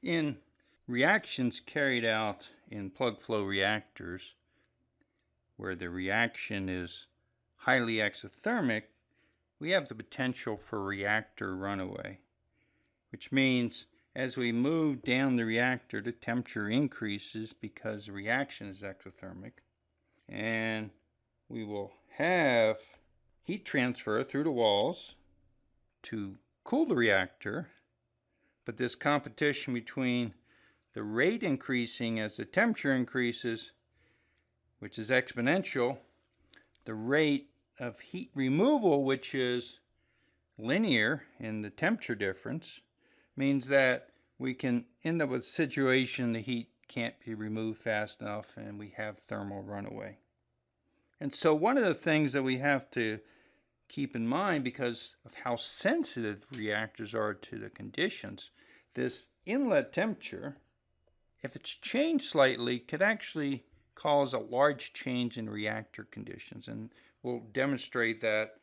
In reactions carried out in plug flow reactors, where the reaction is highly exothermic, we have the potential for reactor runaway, which means as we move down the reactor, the temperature increases because the reaction is exothermic, and we will have heat transfer through the walls to cool the reactor. But this competition between the rate increasing as the temperature increases, which is exponential, the rate of heat removal, which is linear in the temperature difference, means that we can end up with a situation the heat can't be removed fast enough and we have thermal runaway. And so one of the things that we have to keep in mind, because of how sensitive reactors are to the conditions, this inlet temperature, if it's changed slightly, could actually cause a large change in reactor conditions. And we'll demonstrate that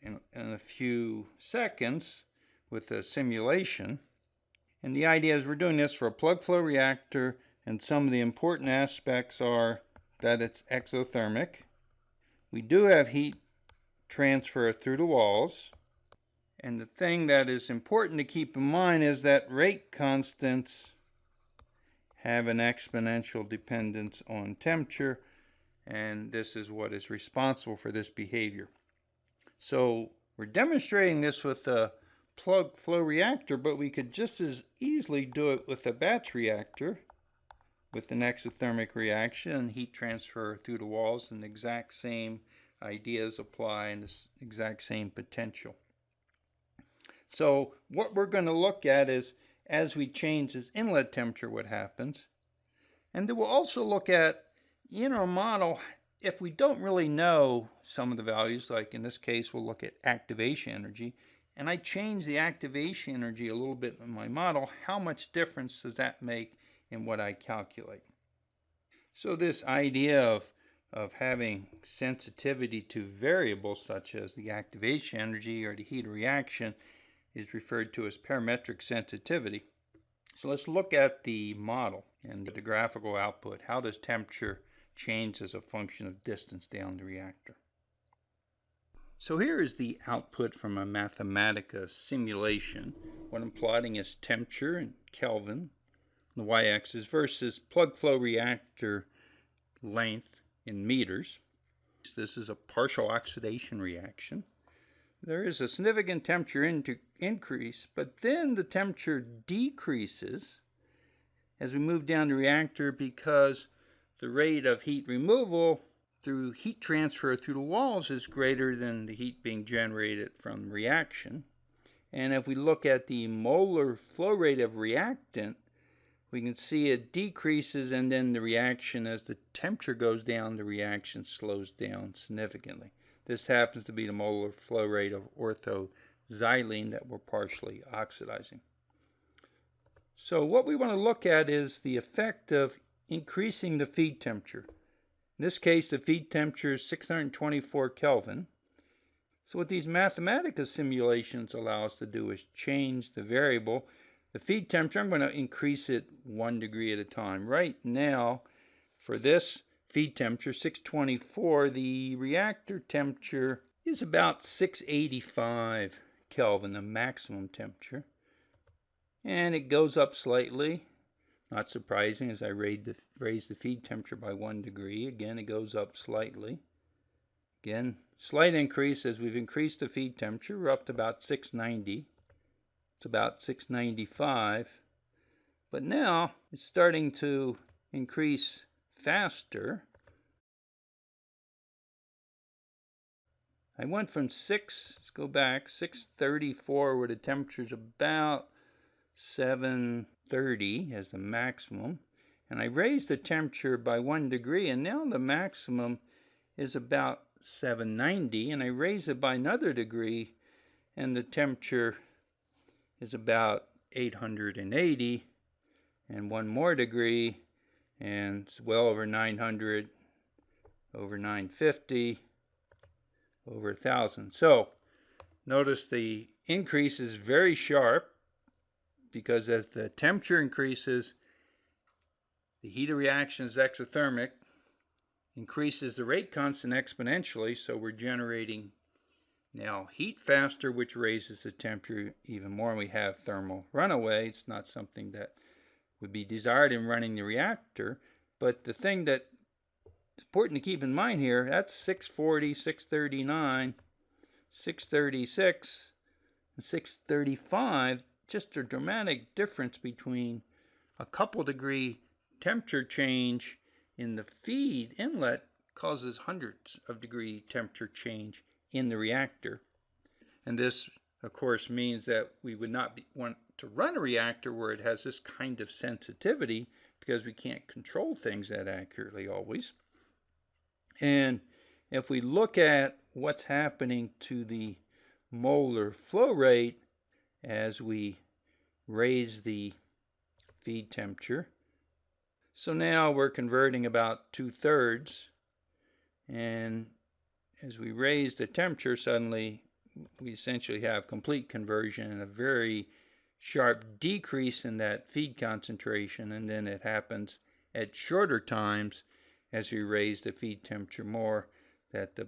in a few seconds with a simulation. And the idea is we're doing this for a plug flow reactor, and some of the important aspects are that it's exothermic. We do have heat transfer through the walls. And the thing that is important to keep in mind is that rate constants have an exponential dependence on temperature, and this is what is responsible for this behavior. So we're demonstrating this with a plug flow reactor, but we could just as easily do it with a batch reactor with an exothermic reaction, heat transfer through the walls, and the exact same ideas apply and the exact same potential. So what we're going to look at is, as we change this inlet temperature, what happens. And then we'll also look at, in our model, if we don't really know some of the values, like in this case, we'll look at activation energy, and I change the activation energy a little bit in my model, how much difference does that make in what I calculate? So this idea of having sensitivity to variables such as the activation energy or the heat reaction is referred to as parametric sensitivity. So let's look at the model and the graphical output. How does temperature change as a function of distance down the reactor? So here is the output from a Mathematica simulation. What I'm plotting is temperature in Kelvin, the y-axis, versus plug flow reactor length in meters. This is a partial oxidation reaction. There is a significant temperature increase, but then the temperature decreases as we move down the reactor because the rate of heat removal through heat transfer through the walls is greater than the heat being generated from reaction. And if we look at the molar flow rate of reactant, we can see it decreases, and then the reaction, as the temperature goes down, the reaction slows down significantly. This happens to be the molar flow rate of orthoxylene that we're partially oxidizing. So what we want to look at is the effect of increasing the feed temperature. In this case, the feed temperature is 624 Kelvin. So what these Mathematica simulations allow us to do is change the variable. The feed temperature, I'm going to increase it 1 degree at a time. Right now, for this feed temperature, 624, the reactor temperature is about 685 Kelvin, the maximum temperature. And it goes up slightly. Not surprising, as I raise the feed temperature by 1 degree. Again, it goes up slightly. Again, slight increase as we've increased the feed temperature. We're up to about 690. It's about 695. But now it's starting to increase faster. I went from let's go back, 634, where the temperature is about 730 as the maximum. And I raised the temperature by 1 degree, and now the maximum is about 790. And I raised it by another degree, and the temperature is about 880. And 1 more degree, and it's well over 900, over 950, over 1,000. So notice the increase is very sharp because as the temperature increases, the heat of reaction is exothermic, increases the rate constant exponentially, so we're generating now heat faster, which raises the temperature even more, and we have thermal runaway. It's not something that would be desired in running the reactor, but the thing that is important to keep in mind here, that's 640, 639, 636, and 635, just a dramatic difference between a couple degree temperature change in the feed inlet causes hundreds of degree temperature change in the reactor. And this, of course, means that we would not want to run a reactor where it has this kind of sensitivity, because we can't control things that accurately always. And if we look at what's happening to the molar flow rate as we raise the feed temperature, so now we're converting about 2/3, and as we raise the temperature, suddenly we essentially have complete conversion and a very sharp decrease in that feed concentration, and then it happens at shorter times as we raise the feed temperature more, that the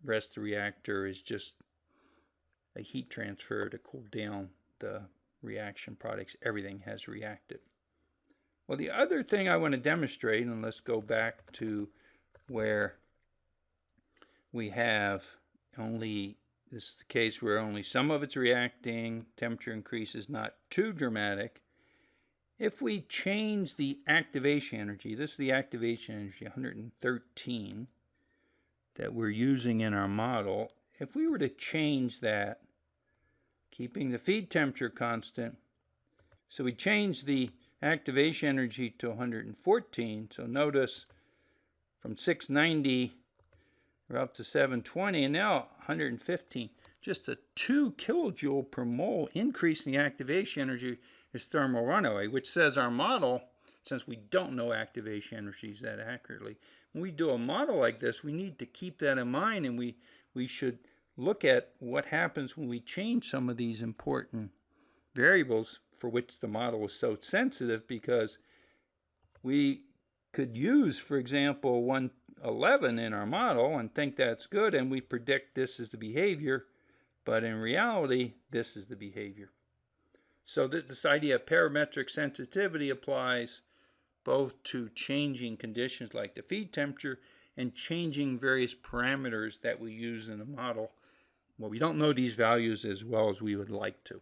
rest of the reactor is just a heat transfer to cool down the reaction products. Everything has reacted. Well, the other thing I want to demonstrate, and let's go back to where we have only, this is the case where only some of it's reacting, temperature increase is not too dramatic. If we change the activation energy, this is the activation energy, 113, that we're using in our model. If we were to change that, keeping the feed temperature constant, so we change the activation energy to 114, so notice from 690 we're up to 720, and now 115. Just a 2 kilojoule per mole increase in the activation energy is thermal runaway, which says our model, since we don't know activation energies that accurately, when we do a model like this, we need to keep that in mind, and we should look at what happens when we change some of these important variables for which the model is so sensitive, because we could use, for example, 111 in our model and think that's good, and we predict this is the behavior, but in reality, this is the behavior. So this idea of parametric sensitivity applies both to changing conditions like the feed temperature and changing various parameters that we use in the model. Well, we don't know these values as well as we would like to.